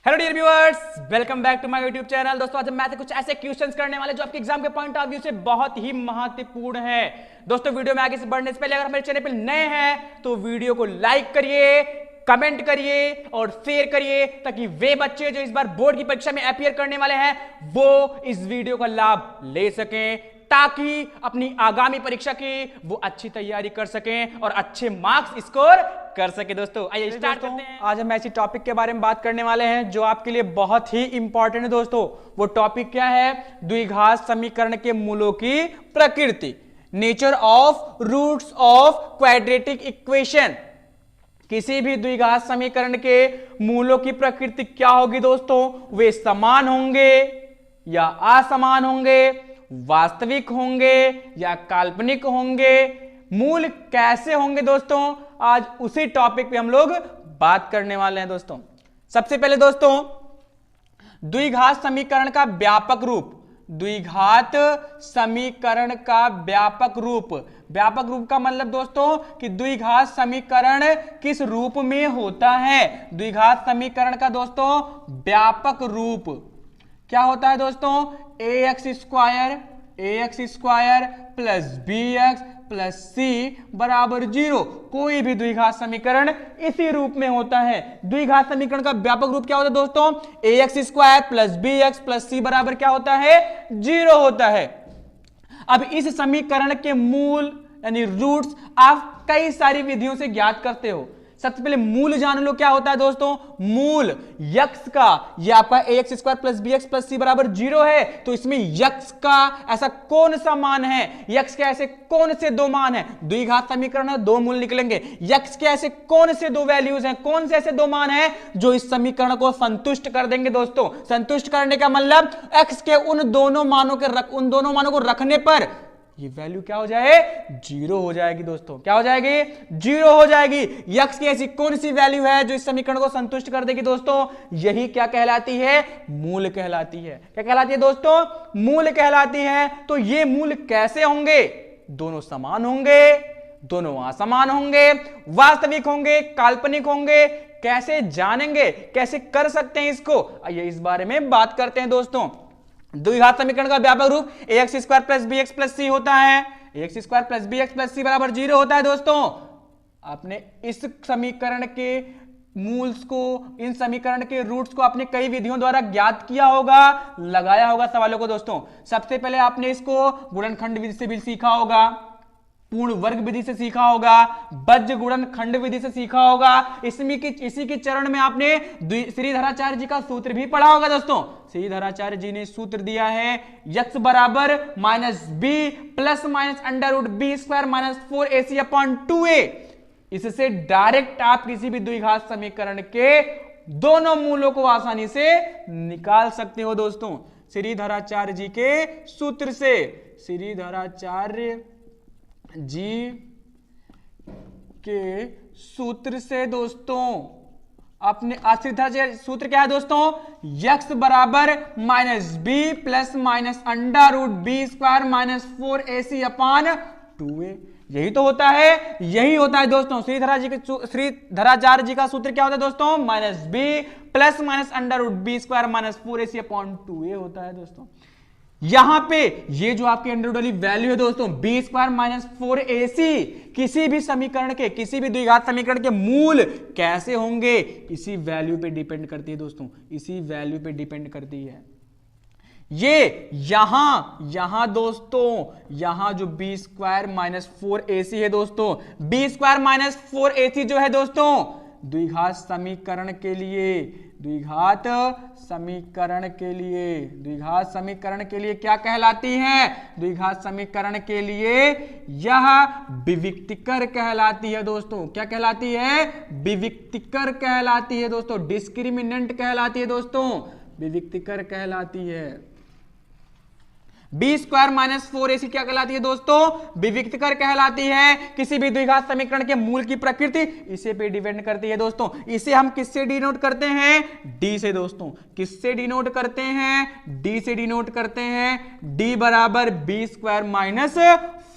Hello dear viewers, welcome back to my YouTube channel. दोस्तों आज हम मैथ के कुछ ऐसे क्वेश्चंस करने वाले जो आपके एग्जाम के पॉइंट ऑफ व्यू से बहुत ही महत्वपूर्ण है। दोस्तों वीडियो में आगे से बढ़ने से पहले अगर हमारे चैनल पर नए हैं तो वीडियो को लाइक करिए, कमेंट करिए और शेयर करिए ताकि वे बच्चे जो इस बार बोर्ड की परीक्षा में अपीयर करने वाले हैं वो इस वीडियो का लाभ ले सकें, ताकि अपनी आगामी परीक्षा की वो अच्छी तैयारी कर सकें और अच्छे मार्क्स स्कोर कर सके। दोस्तों आइए स्टार्ट करते हैं। आज हम ऐसी टॉपिक के बारे में बात करने वाले हैं जो आपके लिए बहुत ही इंपॉर्टेंट है। दोस्तों वो टॉपिक क्या है? द्विघात समीकरण के मूलों की प्रकृति, nature of roots of quadratic equation. किसी भी द्विघात समीकरण के मूलों की प्रकृति क्या होगी दोस्तों? वे समान होंगे या असमान होंगे, वास्तविक होंगे या काल्पनिक होंगे, मूल कैसे होंगे दोस्तों? आज उसी टॉपिक पे हम लोग बात करने वाले हैं। दोस्तों सबसे पहले दोस्तों द्विघात समीकरण का व्यापक रूप, द्विघात समीकरण का व्यापक रूप। व्यापक रूप का मतलब दोस्तों कि द्विघात समीकरण किस रूप में होता है। द्विघात समीकरण का दोस्तों व्यापक रूप क्या होता है दोस्तों? ax square plus bx plus c बराबर 0। कोई भी द्विघात समीकरण इसी रूप में होता है। द्विघात समीकरण का व्यापक रूप क्या होता है दोस्तों? ax square plus bx plus c बराबर क्या होता है? 0 होता है। अब इस समीकरण के मूल यानी रूट्स आप कई सारी विधियों से ज्ञात करते हो। सबसे पहले मूल जान लो क्या होता है दोस्तों? मूल यक्स का, ये आपका ax square plus bx plus c बराबर 0 है, तो इसमें यक्स का ऐसा कौन सा मान है, यक्स के ऐसे कौन से दो मान है? द्विघात समीकरण है, दो मूल निकलेंगे। यक्स के ऐसे कौन से दो वैल्यूज हैं, कौन से ऐसे दो मान हैं जो इस समीकरण को संतुष्ट कर देंगे? दोस्तों संतुष्ट करने का मतलब एक्स के उन दोनों मानों को रखने पर ये वैल्यू क्या हो जाए? 0 हो जाएगी। दोस्तों क्या हो जाएगी? 0 हो जाएगी। यक्स की ऐसी कौन सी वैल्यू है जो इस समीकरण को संतुष्ट कर देगी दोस्तों? यही क्या कहलाती है? मूल कहलाती है। क्या कहलाती है दोस्तों? मूल कहलाती है। तो ये मूल कैसे होंगे? दोनों समान होंगे, दोनों असमान होंगे, वास्तविक होंगे, काल्पनिक होंगे। कैसे जानेंगे, कैसे कर सकते हैं इसको? आइए इस बारे में बात करते हैं। दोस्तों द्विघात समीकरण का व्यापक रूप ax square plus bx plus c होता है। ax square plus bx plus c बराबर 0 होता है। दोस्तों आपने इस समीकरण के मूल्स को, इन समीकरण के रूट्स को आपने कई विधियों द्वारा ज्ञात किया होगा, लगाया होगा सवालों को। दोस्तों सबसे पहले आपने इसको गुणनखंड विधि से भी सीखा होगा, पूर्ण वर्ग विधि से सीखा होगा, बज्र गुणनखंड विधि से सीखा होगा। इसी के चरण में आपने श्रीधराचार्य जी का सूत्र भी पढ़ा होगा। दोस्तों श्रीधराचार्य जी ने सूत्र दिया है यक्स बराबर minus B plus minus under root B square minus 4ac upon 2a। इससे डायरेक्ट आप किसी भी द्विघात समीकरण के दोनों मूलों को आसानी से निकाल सकते हो। दोस्तों श्रीधराचार्य जी के सूत्र से, श्रीधराचार्य जी के सूत्र से दोस्तों अपने सूत्र क्या है दोस्तों? यक्स बराबर minus B plus minus under root B square minus 4ac upon 2a। यही तो होता है, यही होता है दोस्तों। श्रीधराचार्य जी का सूत्र क्या होता है दोस्तों? Minus B plus minus under root B square minus 4ac upon 2a होता है। दोस्तों यहां पे ये जो आपके अंडर रूट वाली वैल्यू है दोस्तों बी स्क्वायर माइनस 4ac, किसी भी समीकरण के, किसी भी द्विघात समीकरण के मूल कैसे होंगे इसी वैल्यू पे डिपेंड करती है। दोस्तों इसी वैल्यू पे डिपेंड करती है। ये यहां दोस्तों, यहां जो बी स्क्वायर माइनस 4ac है दोस्तों, बी स्क्वायर माइनस 4ac जो है दोस्तों द्विघात समीकरण के लिए, द्विघात समीकरण के लिए क्या कहलाती है? द्विघात समीकरण के लिए यह विविक्तिकर कहलाती है। दोस्तों क्या कहलाती है? विविक्तिकर कहलाती है। दोस्तों डिस्क्रिमिनेंट कहलाती है। दोस्तों विविक्तिकर कहलाती है। बी स्क्वायर माइनस 4ac क्या कहलाती है दोस्तों? विविक्तिकर कहलाती है। किसी भी द्विघात समीकरण के मूल की प्रकृति इसे पे डिपेंड करती है। दोस्तों इसे हम किससे डिनोट करते हैं? डी से। दोस्तों किससे डिनोट करते हैं? डी से डिनोट करते हैं। डी बराबर बी स्क्वायर माइनस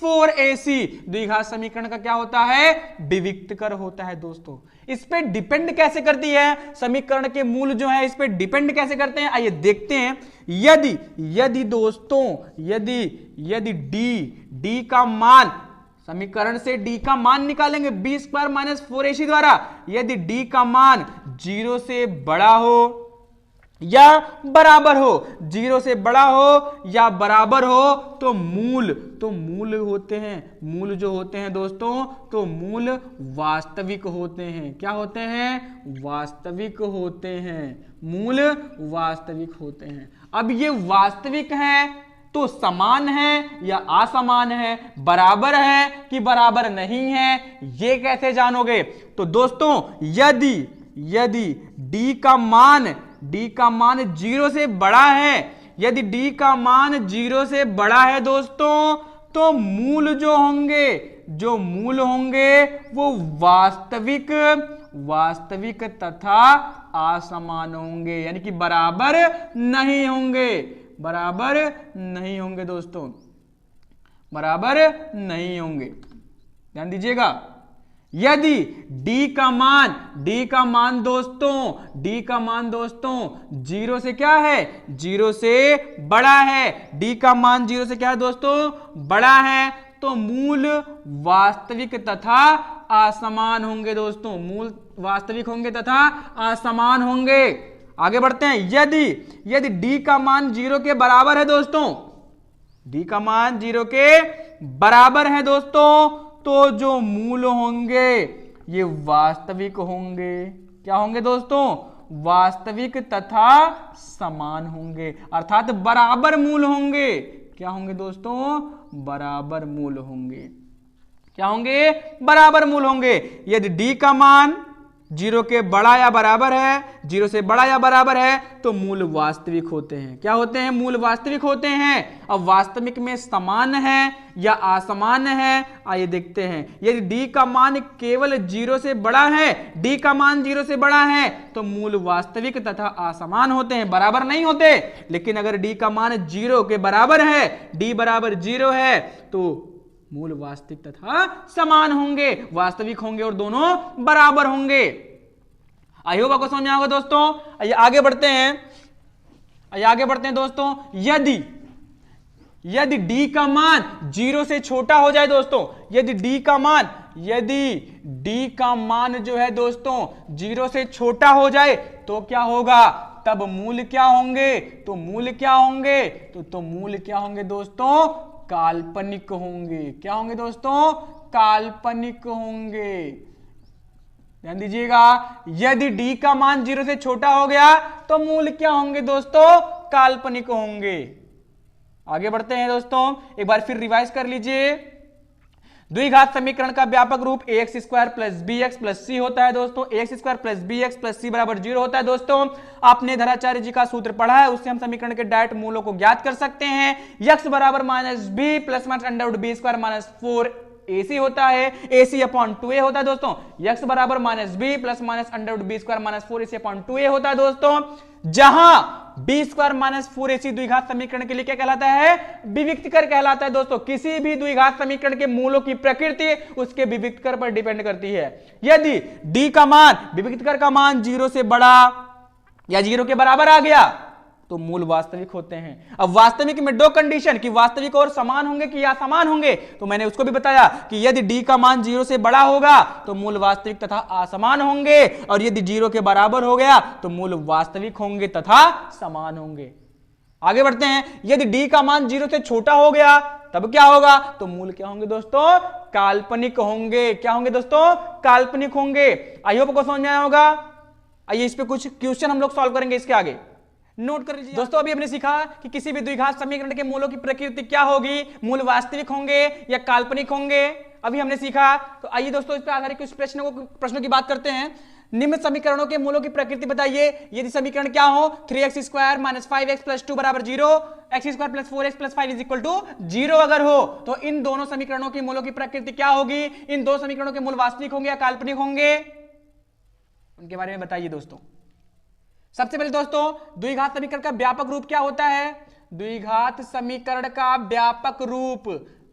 4ac द्विघात समीकरण का क्या होता है? विविक्तिकर होता है। दोस्तों इस पे डिपेंड कैसे करती है, समीकरण के मूल जो है इस पे डिपेंड कैसे करते हैं, आइए देखते हैं। यदि दोस्तों यदि डी का मान, समीकरण से डी का मान निकालेंगे बी स्क्वायर माइनस 4ac द्वारा, यदि डी का मान 0 से बड़ा हो या बराबर हो, 0 से बड़ा हो या बराबर हो, तो मूल होते हैं, मूल जो होते हैं दोस्तों, तो मूल वास्तविक होते हैं। क्या होते हैं? वास्तविक होते हैं, मूल वास्तविक होते हैं। अब ये वास्तविक हैं तो समान है या असमान है, बराबर है कि बराबर नहीं है, ये कैसे जानोगे? तो दोस्तों यदि डी का मान 0 से बड़ा है, यदि डी का मान 0 से बड़ा है दोस्तों, तो मूल जो होंगे वो वास्तविक तथा असमान होंगे, यानी कि बराबर नहीं होंगे दोस्तों, बराबर नहीं होंगे। ध्यान दीजिएगा, यदि डी का मान दोस्तों 0 से क्या है? 0 से बड़ा है। डी का मान 0 से क्या है दोस्तों? बड़ा है, तो मूल वास्तविक तथा असमान होंगे दोस्तों, मूल वास्तविक होंगे तथा असमान होंगे। आगे बढ़ते हैं। यदि डी का मान 0 के बराबर है दोस्तों, डी का मान 0 के बराबर है दोस्तों, तो जो मूल होंगे ये वास्तविक होंगे। क्या होंगे दोस्तों? वास्तविक तथा समान होंगे, अर्थात बराबर मूल होंगे। क्या होंगे दोस्तों? बराबर मूल होंगे। क्या होंगे? बराबर मूल होंगे। यदि डी का मान 0 के बड़ा या बराबर है, 0 से बड़ा या बराबर है, तो मूल वास्तविक होते हैं। क्या होते हैं? मूल वास्तविक होते हैं। अब वास्तविक में समान है या असमान है, आइए देखते हैं। यदि डी का मान केवल 0 से बड़ा है, डी का मान 0 से बड़ा है, तो मूल वास्तविक तथा असमान होते हैं, बराबर नहीं होते। लेकिन अगर डी का मान 0 के बराबर है, डी बराबर 0 है, तो मूल वास्तविक तथा समान होंगे, वास्तविक होंगे और दोनों बराबर होंगे। आई होप आपको समझ में आएगा दोस्तों। आइए आगे बढ़ते हैं दोस्तों। यदि डी का मान 0 से छोटा हो जाए दोस्तों, यदि डी का मान जो है दोस्तों 0 से छोटा हो जाए, तो क्या होगा? तब मूल क्या होंगे? तो मूल क्या होंगे दोस्तों? काल्पनिक होंगे। क्या होंगे दोस्तों? काल्पनिक होंगे। ध्यान दीजिएगा, यदि डी का मान 0 से छोटा हो गया, तो मूल क्या होंगे दोस्तों? काल्पनिक होंगे। आगे बढ़ते हैं दोस्तों, एक बार फिर रिवाइज कर लीजिए। द्विघात समीकरण का व्यापक रूप ax square plus B x plus C होता है दोस्तों। ax square plus B x plus सी बराबर 0 होता है दोस्तों। आपने धराचार्य जी का सूत्र पढ़ा है, उससे हम समीकरण के डायरेक्ट मूलों को ज्ञात कर सकते हैं। x बराबर minus B plus minus under root B square minus 4ac होता है, ac अपॉन 2a होता है दोस्तों। x बराबर minus B plus minus under root B square minus 4ac upon 2a होता है दोस्तों, जहां बी स्क्वायर माइनस 4ac द्विघात समीकरण के लिए क्या कहलाता है? विविक्तकर कहलाता है दोस्तों। किसी भी द्विघात समीकरण के मूलों की प्रकृति उसके विविक्तकर पर डिपेंड करती है। यदि डी का मान, विविक्तकर का मान 0 से बड़ा या 0 के बराबर आ गया, तो मूल वास्तविक होते हैं। अब वास्तविक में दो कंडीशन, कि वास्तविक और समान होंगे कि असमान होंगे, तो मैंने उसको भी बताया कि यदि डी का मान 0 से बड़ा होगा तो मूल वास्तविक तथा असमान होंगे, और यदि 0 के बराबर हो गया तो मूल वास्तविक होंगे तथा समान होंगे। आगे बढ़ते हैं। यदि डी का मान 0 से छोटा हो गया, तब क्या होगा? तो मूल क्या होंगे दोस्तों? काल्पनिक होंगे। क्या होंगे दोस्तों? काल्पनिक होंगे। आई होप को समझ में आया होगा। आइए इस पे कुछ क्वेश्चन हम लोग सॉल्व करेंगे इसके आगे, नोट कर लीजिए दोस्तों। अभी हमने सीखा कि किसी भी द्विघात समीकरण के मूलों की प्रकृति क्या होगी, मूल वास्तविक होंगे या काल्पनिक होंगे, अभी हमने सीखा। तो आइए दोस्तों इस पर आधारित कुछ प्रश्नों की बात करते हैं। निम्न समीकरणों के मूलों की प्रकृति बताइए। यदि समीकरण क्या हो? 3x square minus 5x plus 2 बराबर 0, x square plus 4x plus 5 is equal to 0 अगर हो, तो इन दोनों समीकरणों के मूलों की प्रकृति क्या होगी? इन दो समीकरणों के मूल वास्तविक होंगे या काल्पनिक होंगे, उनके बारे में बताइए दोस्तों। सबसे पहले दोस्तों, द्विघात समीकरण का व्यापक रूप क्या होता है? द्विघात समीकरण का व्यापक रूप,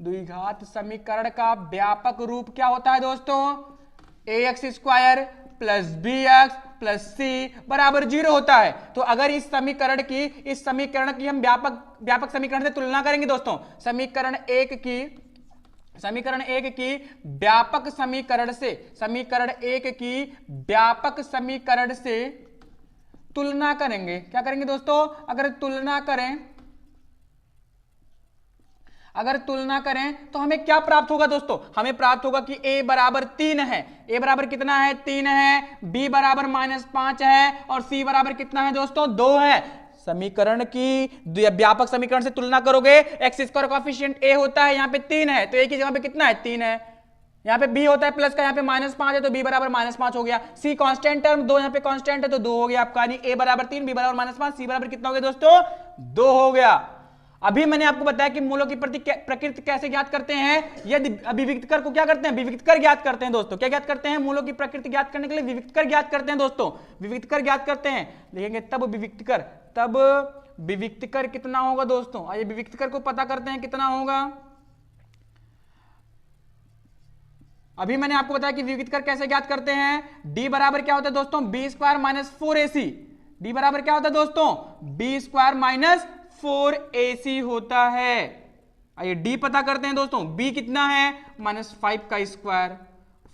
द्विघात समीकरण का व्यापक रूप क्या होता है दोस्तों? ax square plus B x plus सी बराबर 0 होता है। तो अगर इस समीकरण की हम व्यापक समीकरण से तुलना करेंगे दोस्तों, समीकरण एक की व्यापक समीकरण से तुलना करेंगे। क्या करेंगे दोस्तों? अगर तुलना करें तो हमें क्या प्राप्त होगा दोस्तों? हमें प्राप्त होगा कि a बराबर 3 है। a बराबर कितना है? 3 है। b बराबर -5 है और c बराबर कितना है दोस्तों? 2 है। समीकरण की व्यापक समीकरण से तुलना करोगे, एक्स स्क्वायर कोएफिशिएंट a होता है, यहाँ पे 3 है, तो a की जगह पे कितना है? 3 है। यहाँ पे b होता है प्लस का, यहाँ पे -5 है, तो b बराबर -5 हो गया। c कांस्टेंट टर्म 2 यहाँ पे कांस्टेंट है, तो 2 हो गया आपका। यानी a बराबर 3, b बराबर -5, c बराबर कितना हो गया दोस्तों? 2 हो गया। अभी मैंने आपको बताया कि मूलों की प्रकृति कैसे ज्ञात करते हैं। यदि विविक्तकर को क्या करते हैं? विविक्तकर ज्ञात करते हैं दोस्तों। क्या ज्ञात करते हैं? मूलों की प्रकृति ज्ञात करने के लिए विविक्तकर ज्ञात करते हैं दोस्तों। विविक्तकर ज्ञात करते हैं, देखेंगे तब विविक्तकर कितना होगा दोस्तों? आइए विविक्तकर को पता करते हैं कितना होगा। अभी मैंने आपको बताया कि विविक्तकर कैसे ज्ञात करते हैं। d बराबर क्या होता है दोस्तों? b square minus 4ac। d बराबर क्या होता है दोस्तों? b स्क्वायर माइनस 4ac होता है। आइए d पता करते हैं दोस्तों। b कितना है? -5 का स्क्वायर।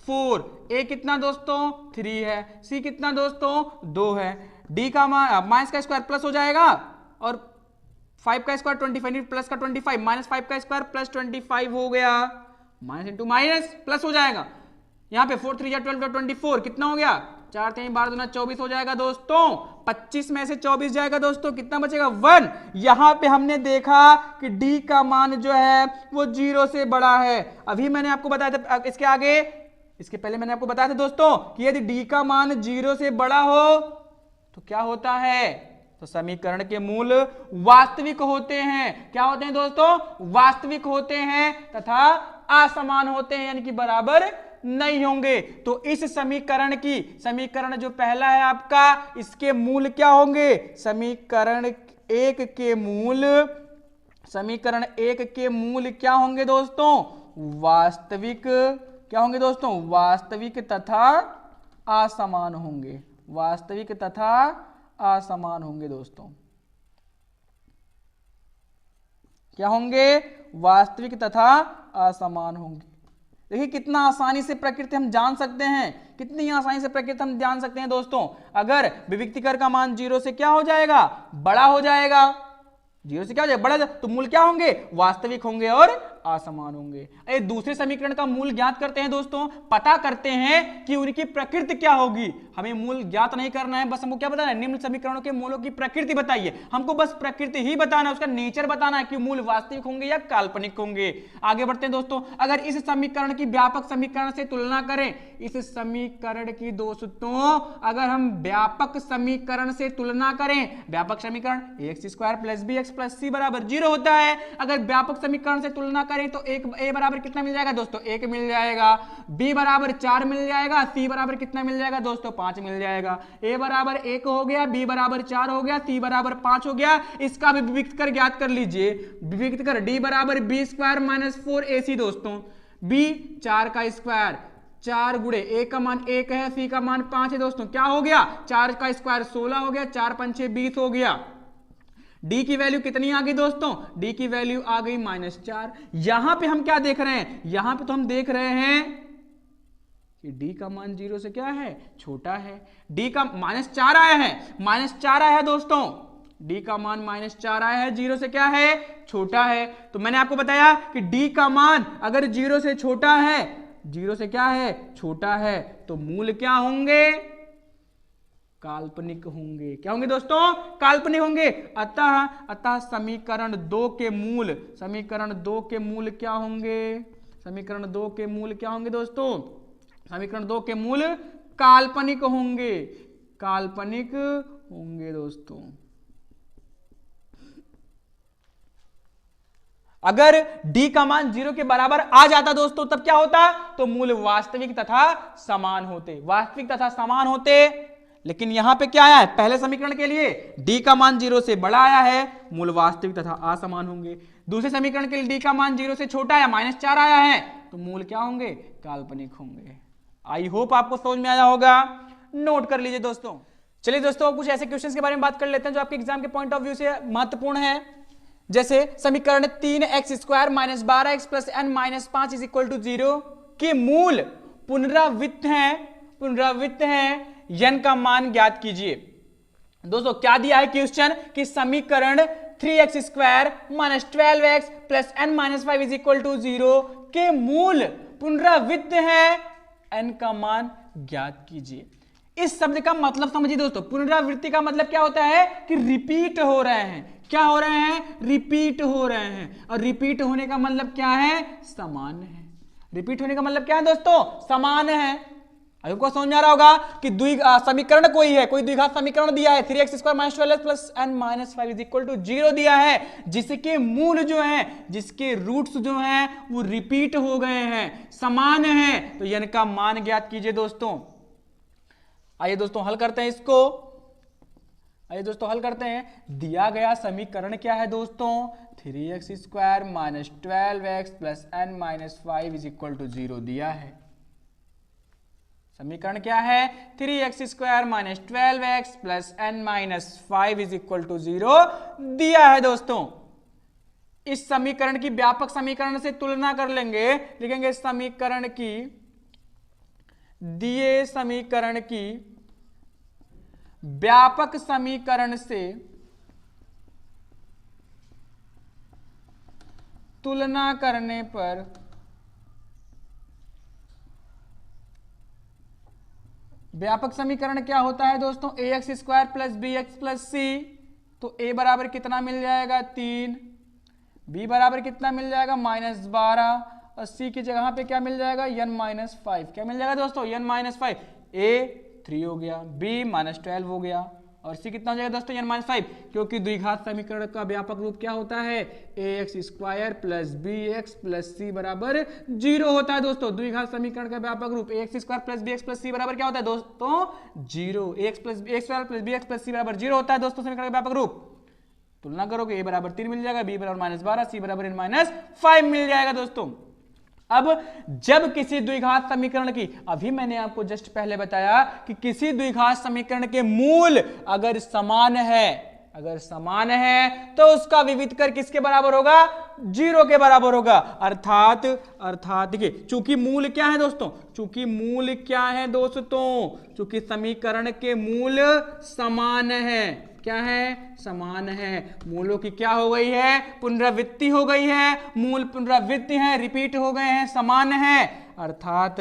4 a कितना दोस्तों? 3 है। c कितना दोस्तों? 2 है। d का माइनस का स्क्वायर प्लस हो जाएगा और 5 का स्क्वायर 25 प्लस का 25, -5 का स्क्वायर प्लस 25 हो गया। माइनस इंटू माइनस प्लस हो जाएगा। यहाँ पे 4 3 12 24 कितना हो गया? 4 3 12 दूना 24 हो जाएगा दोस्तों। 25 में से 24 जाएगा दोस्तों, कितना बचेगा? 1। यहां पे हमने देखा कि d का मान जो है वो 0 से बड़ा है। अभी मैंने आपको बताया था, इसके पहले मैंने आपको बताया था दोस्तों कि यदि d का मान 0 से बड़ा हो तो क्या होता है? तो समीकरण के मूल वास्तविक होते हैं। क्या होते हैं दोस्तों? वास्तविक होते हैं तथा असमान होते हैं, यानी कि बराबर नहीं होंगे। तो इस समीकरण जो पहला है आपका, इसके मूल क्या होंगे? समीकरण एक के मूल क्या होंगे दोस्तों? वास्तविक। क्या होंगे दोस्तों? वास्तविक तथा असमान होंगे। वास्तविक तथा असमान होंगे दोस्तों। क्या होंगे? वास्तविक तथा असमान होंगे। देखिए कितना आसानी से प्रकृति हम जान सकते हैं, कितनी आसानी से प्रकृति हम जान सकते हैं दोस्तों। अगर विविक्तकर का मान 0 से क्या हो जाएगा? बड़ा हो जाएगा। 0 से क्या हो जाएगा? बड़ा, तो मूल क्या होंगे? वास्तविक होंगे और असमान होंगे। एक दूसरे समीकरण का मूल ज्ञात करते हैं दोस्तों, पता करते हैं कि उनकी प्रकृति क्या होगी। हमें मूल ज्ञात नहीं करना है, बस हमको क्या बताना है? निम्न समीकरणों के मूलों की प्रकृति बताइए। हमको बस प्रकृति ही बताना है, उसका नेचर बताना है कि मूल वास्तविक होंगे या काल्पनिक होंगे। आगे बढ़ते हैं दोस्तों। अगर इस समीकरण की व्यापक समीकरण से तुलना करें, इस समीकरण की दोस्तों अगर हम व्यापक समीकरण से तुलना करें, व्यापक समीकरण ax² + bx + c बराबर 0 होता है। अगर व्यापक समीकरण से तुलना करें तो a बराबर कितना मिल जाएगा दोस्तों? 1 मिल जाएगा। b बराबर 4 मिल जाएगा। c बराबर कितना मिल जाएगा दोस्तों? 5 मिल जाएगा। a बराबर 1 हो गया, b बराबर 4 हो गया, c बराबर 5 हो गया। इसका भी विविक्तकर ज्ञात कर लीजिए। विविक्तकर d बराबर b² - 4ac दोस्तों। b 4 का स्क्वायर, 4 गुणे a का मान 1 है, c का मान 5 है दोस्तों। क्या हो गया? 4 का स्क्वायर 16 हो गया, 4 5 6 20 हो गया। d की वैल्यू कितनी आ गई दोस्तों? d की वैल्यू आ गई -4। यहां पे हम क्या देख रहे हैं? यहां पे तो हम देख रहे हैं कि d का मान 0 से क्या है? छोटा है। d का -4 आया है, -4 आया है दोस्तों। d का मान -4 आया है, 0 से क्या है? छोटा है। तो मैंने आपको बताया कि d का मान अगर 0 से छोटा है, 0 से क्या है? छोटा है, तो मूल क्या होंगे? काल्पनिक होंगे। क्या होंगे दोस्तों? काल्पनिक होंगे। अतः समीकरण 2 के मूल क्या होंगे? समीकरण 2 के मूल क्या होंगे दोस्तों? समीकरण 2 के मूल काल्पनिक होंगे। काल्पनिक होंगे दोस्तों। अगर d का मान 0 के बराबर आ जाता दोस्तों, तब क्या होता? तो मूल वास्तविक तथा समान होते। वास्तविक तथा समान होते। लेकिन यहां पे क्या आया है? पहले समीकरण के लिए d का मान 0 से बड़ा आया है, मूल वास्तविक तथा असमान होंगे। दूसरे समीकरण के लिए d का मान 0 से छोटा या -4 आया है, तो मूल क्या होंगे? काल्पनिक होंगे। आई होप आपको समझ में आया होगा। नोट कर लीजिए दोस्तों। चलिए दोस्तों कुछ ऐसे क्वेश्चंस के बारे में बात कर लेते हैं जो आपके एग्जाम के पॉइंट ऑफ व्यू से महत्वपूर्ण है। जैसे समीकरण 3x² minus 12x plus n minus 5 is equal to 0 के मूल पुनरावृत्त हैं n का मान ज्ञात कीजिए। दोस्तों क्या दिया है क्वेश्चन कि समीकरण 3x² minus 12x plus n minus 5 is equal to 0 के मूल पुनरावृत्त हैं, n का मान ज्ञात कीजिए। इस शब्द का मतलब समझिए दोस्तों, पुनरावृत्ति का मतलब क्या होता है कि रिपीट हो रहे हैं। क्या हो रहे हैं? रिपीट हो रहे हैं। और रिपीट होने का मतलब क्या है? समान है। रिपीट होने का मतलब क्या है दोस्तों? समान है। आपको समझ आ रहा होगा कि समीकरण कोई है, कोई द्विघात समीकरण दिया है 3x² minus 12x plus n minus 5 is equal to 0 दिया है, जिसके मूल जो है, जिसके रूट्स जो हैं वो रिपीट हो गए हैं, समान है, तो n का मान ज्ञात कीजिए दोस्तों। आइए दोस्तों हल करते हैं इसको। आइए दोस्तों हल करते हैं। दिया गया समीकरण क्या है दोस्तों? 3x² minus 12x plus n minus 5 is equal to 0 दिया है। समीकरण क्या है? 3x² minus 12x plus n minus 5 is equal to 0 दिया है दोस्तों। इस समीकरण की व्यापक समीकरण से तुलना कर लेंगे, लिखेंगे समीकरण की, दिए समीकरण की व्यापक समीकरण से तुलना करने पर व्यापक समीकरण क्या होता है दोस्तों? ax² plus bx plus c। तो a बराबर कितना मिल जाएगा? 3। b बराबर कितना मिल जाएगा? -12। और c की जगह पे क्या मिल जाएगा? n minus 5। क्या मिल जाएगा दोस्तों? n minus 5। a 3 हो गया, b -12 हो गया, और c कितना हो जाएगा दोस्तों? n minus 5। क्योंकि द्विघात समीकरण का व्यापक रूप क्या होता है? ax² plus bx plus c बराबर 0 होता है दोस्तों। द्विघात समीकरण का व्यापक रूप ax² plus bx plus c बराबर क्या होता है दोस्तों? 0। ax² plus bx plus c बराबर 0 होता है दोस्तों समीकरण का व्यापक रूप। तुलना करोगे a बराबर 3 मिल जाएगा, b बराबर -12, c बराबर n माइनस 5 मिल जाएगा दोस्तों। अब जब किसी द्विघात समीकरण की, अभी मैंने आपको जस्ट पहले बताया कि किसी द्विघात समीकरण के मूल अगर समान है तो उसका विविधकर किसके बराबर होगा? 0 के बराबर होगा। अर्थात देखिए, चूंकि मूल क्या है दोस्तों? चूंकि मूल क्या है दोस्तों? चूंकि समीकरण के मूल समान है। क्या है? समान है। मूलों की क्या हो गई है? पुनरावृत्ति हो गई है। मूल पुनरावृत्ति है, रिपीट हो गए हैं, समान है। अर्थात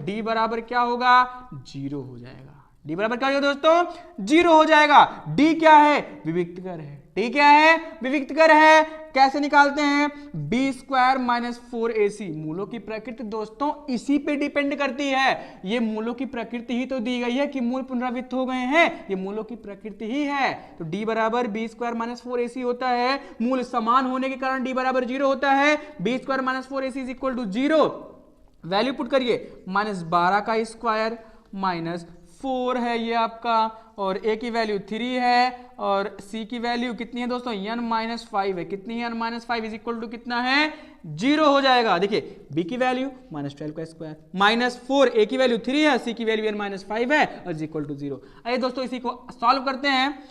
डी बराबर क्या होगा? 0 हो जाएगा। डी बराबर क्या हो जाएगा दोस्तों? 0 हो जाएगा। डी क्या है? विविक्तकर है। डी क्या है? विविक्तकर है। कैसे निकालते हैं? b² minus 4ac। मूलों की प्रकृति दोस्तों इसी पे डिपेंड करती है। ये मूलों की प्रकृति ही तो दी गई है कि मूल पुनरावृत्त हो गए हैं, ये मूलों की प्रकृति ही है। तो d बराबर b² माइनस 4ac होता है। मूल समान होने के कारण d बराबर 0 होता है। b² minus 4ac is equal to 0। Value put करिए, -12 का स्क्वायर माइनस 4 है ये आपका, और a की वैल्यू 3 है, और c की वैल्यू कितनी है दोस्तों? n माइनस 5 है। कितनी है? n minus 5 is equal to कितना है? 0 हो जाएगा। देखिए b की वैल्यू -12 का स्क्वायर माइनस 4, a की वैल्यू 3 है, c की वैल्यू n माइनस 5 है, और इज इक्वल टू 0। आइए दोस्तों इसी को सॉल्व करते हैं।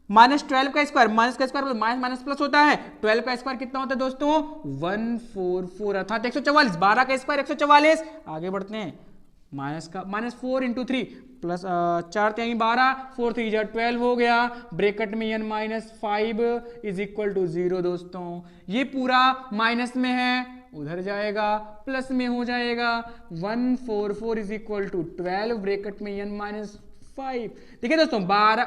-12 का स्क्वायर, माइनस का स्क्वायर माइनस प्लस होता है। 12 का स्क्वायर कितना होता है दोस्तों? 144, अर्थात 144। 12 का स्क्वायर 144। आगे बढ़ते हैं। -4 इंटू 3 प्लस 4 3 12, 4 3 12 हो गया। ब्रैकेट में n minus 5 is equal to 0 दोस्तों। ये पूरा माइनस में है, उधर जाएगा, प्लस में हो जाएगा। 144 इज इक्वल टू 12, ब्रैकेट में n माइनस 5। देखिए दोस्तों 12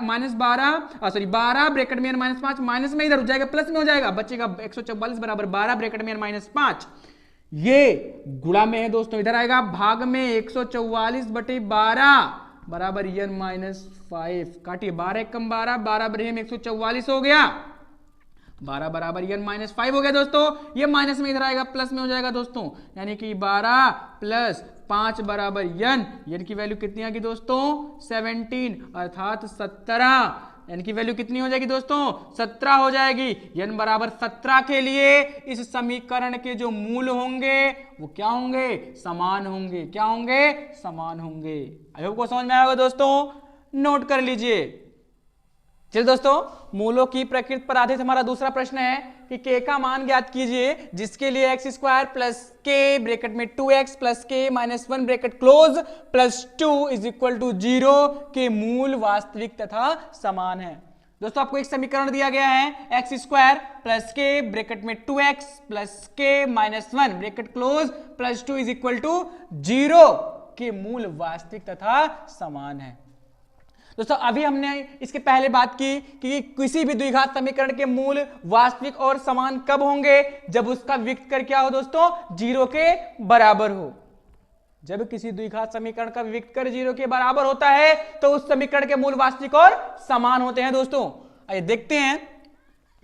ब्रैकेट में n माइनस 5, माइनस में इधर हो जाएगा, प्लस में हो जाएगा, बचेगा 144 बराबर 12 ब्रैकेट में n माइनस 5। ये गुणा में है दोस्तों, इधर आएगा भाग में 144/12 बराबर n माइनस 5। काटिए, 12 कम 12, 12 बरे में 144 हो गया। 12 बराबर n माइनस 5 हो गया दोस्तों। ये माइनस में इधर आएगा, प्लस में हो जाएगा दोस्तों, यानी कि 12 प्लस 5 बराबर n की वैल्यू कितनी आ गई दोस्तों? 17, अर्थात 17। n की वैल्यू कितनी हो जाएगी दोस्तों 17 हो जाएगी। n बराबर 17 के लिए इस समीकरण के जो मूल होंगे वो क्या होंगे समान होंगे। क्या होंगे समान होंगे। आई होप को समझ में आएगा दोस्तों, नोट कर लीजिए। चलिए दोस्तों, मूलों की प्रकृति पर आधारित हमारा दूसरा प्रश्न है कि k का मान ज्ञात कीजिए जिसके लिए X square plus k bracket में 2x plus k minus 1 bracket close plus 2 is equal to 0 के मूल वास्तविक तथा समान है। दोस्तों आपको एक समीकरण दिया गया है X square plus k bracket में 2x plus k minus 1 bracket close plus 2 is equal to 0 के मूल वास्तविक तथा समान है। दोस्तों अभी हमने इसके पहले बात की कि किसी भी द्विघात समीकरण के मूल वास्तविक और समान कब होंगे, जब उसका विकर्ण कर क्या हो दोस्तों 0 के बराबर हो। जब किसी द्विघात समीकरण का विकर्ण कर 0 के बराबर होता है तो उस समीकरण के मूल वास्तविक और समान होते हैं। दोस्तों आइए देखते हैं,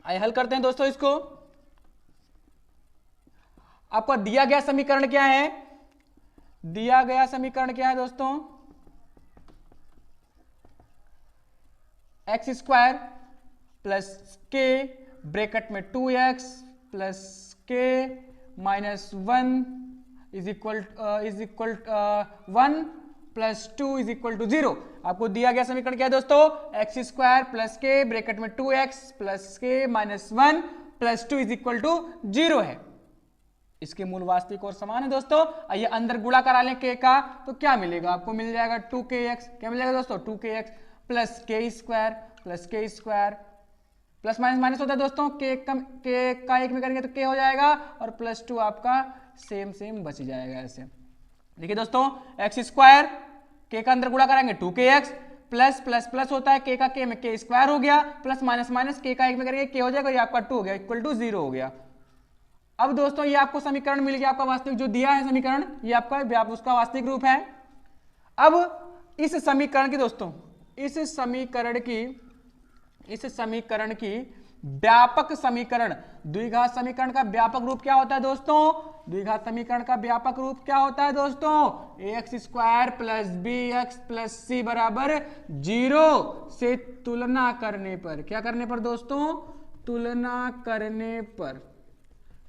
आइए हल करते हैं दोस्तों इसको। आपका दिया गया समीकरण क्या है, दिया गया समीकरण क्या है दोस्तों X square plus k bracket में 2x plus k minus 1 is equal 1 plus 2 is equal to 0। आपको दिया गया समीकरण क्या है दोस्तों X square plus k bracket में 2x plus k minus 1 plus 2 is equal to 0 है। इसके मूल वास्तविक और समान है। दोस्तों आइए अंदर गुणा करा लें k का, तो क्या मिलेगा आपको मिल जाएगा 2kx। क्या मिलेगा दोस्तों 2kx प्लस के स्क्वायर प्लस माइनस माइनस होता है दोस्तों, के का एक में करेंगे तो के हो जाएगा और प्लस 2 आपका सेम बच जाएगा ऐसे। देखिए दोस्तों एक्स स्क्वायर के का अंदर गुणा कराएंगे 2kx प्लस प्लस प्लस होता है के का के में के स्क्वायर हो गया प्लस माइनस माइनस के का एक में करेंगे के हो जाएगा, ये आपका 2 हो गया इक्वल टू 0 हो गया। अब दोस्तों ये आपको समीकरण मिल गया, आपका वास्तविक जो दिया है समीकरण ये आपका उसका वास्तविक रूप है। अब इस समीकरण की दोस्तों इस समीकरण की व्यापक समीकरण द्विघात समीकरण का व्यापक रूप क्या होता है दोस्तों, द्विघात समीकरण का व्यापक रूप क्या होता है दोस्तों ax square plus B x plus सी बराबर 0 से तुलना करने पर, क्या करने पर दोस्तों तुलना करने पर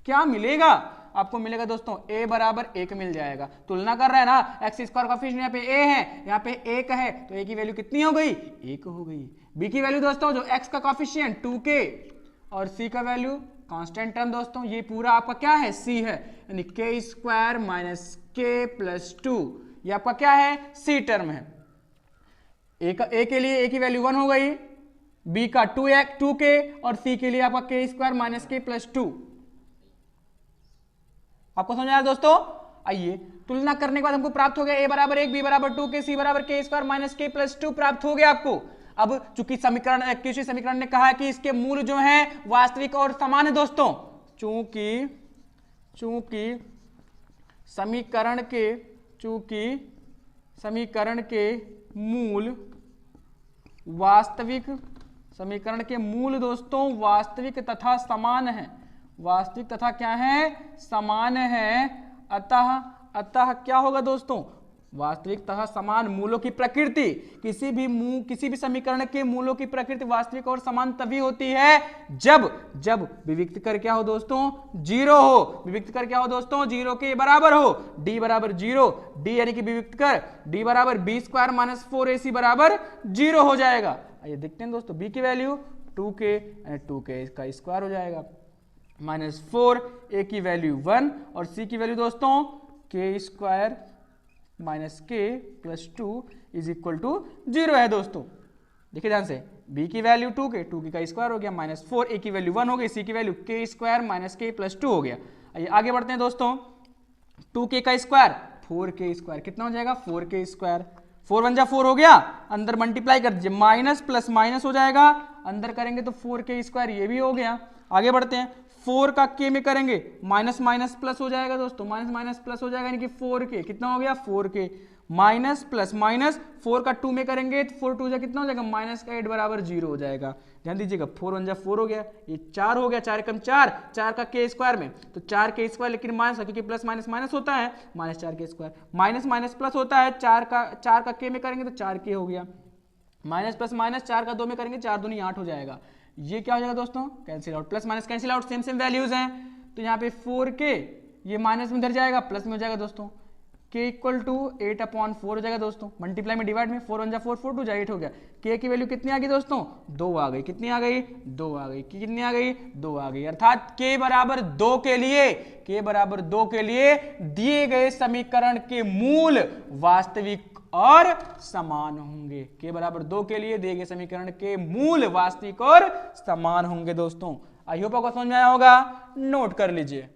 क्या मिलेगा आपको मिलेगा दोस्तों a बराबर 1 मिल जाएगा। तुलना कर रहा है ना एक्स स्क्वायर कोएफिशिएंट यहाँ पे a है, यहाँ पे 1 है तो a की वैल्यू कितनी हो गई 1 हो गई। b की वैल्यू दोस्तों जो x का कोएफिशिएंट 2k और c का वैल्यू कांस्टेंट टर्म दोस्तों ये पूरा आपका क्या है c है, यानी k स्क्वायर माइनस k प्लस 2 ये आपका क्या है c टर्म है। a के लिए a की वैल्यू 1 हो गई, b का 2k और c के लिए आपका k स्क्वायर माइनस k प्लस 2। आपको समझ आया दोस्तों। आइए तुलना करने के बाद हमको प्राप्त हो गया a बराबर 1 b बराबर 2 k c बराबर k स्क्वायर माइनस k प्लस 2 प्राप्त हो गया आपको। अब चूंकि किसी समीकरण ने कहा है कि इसके मूल जो हैं वास्तविक और समान है दोस्तों, चूंकि समीकरण के मूल वास्तविक समीकरण के मूल दोस्तों वास्तविक तथा समान है, वास्तविक तथा क्या है समान है। अतः क्या होगा दोस्तों वास्तविक तथा समान मूलों की प्रकृति किसी भी समीकरण के मूलों की प्रकृति वास्तविक और समान तभी होती है जब विविक्त कर क्या हो दोस्तों 0 हो। विविक्त कर क्या हो दोस्तों 0 के बराबर हो, d बराबर 0, d यानी कि विविक्त कर d बराबर b स्क्वायर माइनस 4ac बराबर 0 हो जाएगा। आइए देखते हैं दोस्तों b की वैल्यू 2k 2k इसका स्क्वायर हो जाएगा माइनस 4, a की वैल्यू 1 और c की वैल्यू दोस्तों k स्क्वायर minus k plus 2 is equal to 0 है दोस्तों। देखिए ध्यान से b की वैल्यू 2k का स्क्वायर हो गया माइनस 4, a की वैल्यू 1 हो गई, c की वैल्यू k स्क्वायर माइनस k प्लस 2 हो गया। आइए आगे बढ़ते हैं दोस्तों, 2k का स्क्वायर 4k स्क्वायर कितना हो जाएगा 4k स्क्वायर, 4 1 जा 4 हो गया, अंदर मल्टीप्लाई कर दीजिए माइनस प्लस माइनस हो जाएगा, अंदर करेंगे तो 4k स्क्वायर ये भी हो गया। आगे बढ़ते हैं 4 का k में करेंगे माइनस माइनस प्लस हो जाएगा दोस्तों, माइनस माइनस प्लस हो जाएगा यानी कि 4k कितना हो गया 4k माइनस प्लस माइनस 4 का 2 में करेंगे तो 4 2 जा कितना हो जाएगा माइनस का 8 बराबर 0 हो जाएगा। ध्यान दीजिएगा 4 1 जा 4 हो गया, ये 4 हो गया, 4 कम 4 का k स्क्वायर में तो 4k स्क्वायर लेकिन माइनस क्योंकि प्लस माइनस माइनस होता है minus 4k square minus minus plus होता है 4 का k में करेंगे तो 4k हो गया। माइनस प्लस माइनस 4 का 2 में करेंगे 4 दूनी 8 हो जाएगा। ये क्या हो जाएगा दोस्तों, cancel out, plus minus cancel out, same same values हैं। तो यहाँ पे 4k ये माइनस में इधर जाएगा प्लस में हो जाएगा दोस्तों, k इक्वल टू 8/4 हो जाएगा दोस्तों, मल्टीप्लाई में डिवाइड में 4 1 जा 4 4 2 जा 8 हो गया। k की वैल्यू कितनी आ गई दोस्तों, 2 आ गई। कितनी आ गई, 2 आ गई। कितनी आ गई, 2 आ गई। अर्थात k बराबर 2 के लिए, k बराबर 2 के लिए दिए गए समीकरण के मूल वास्तविक और समान होंगे। k बराबर 2 के लिए दिए गए समीकरण के मूल वास्तविक और समान होंगे दोस्तों। आई होप आपको समझ में आया होगा, नोट कर लीजिए।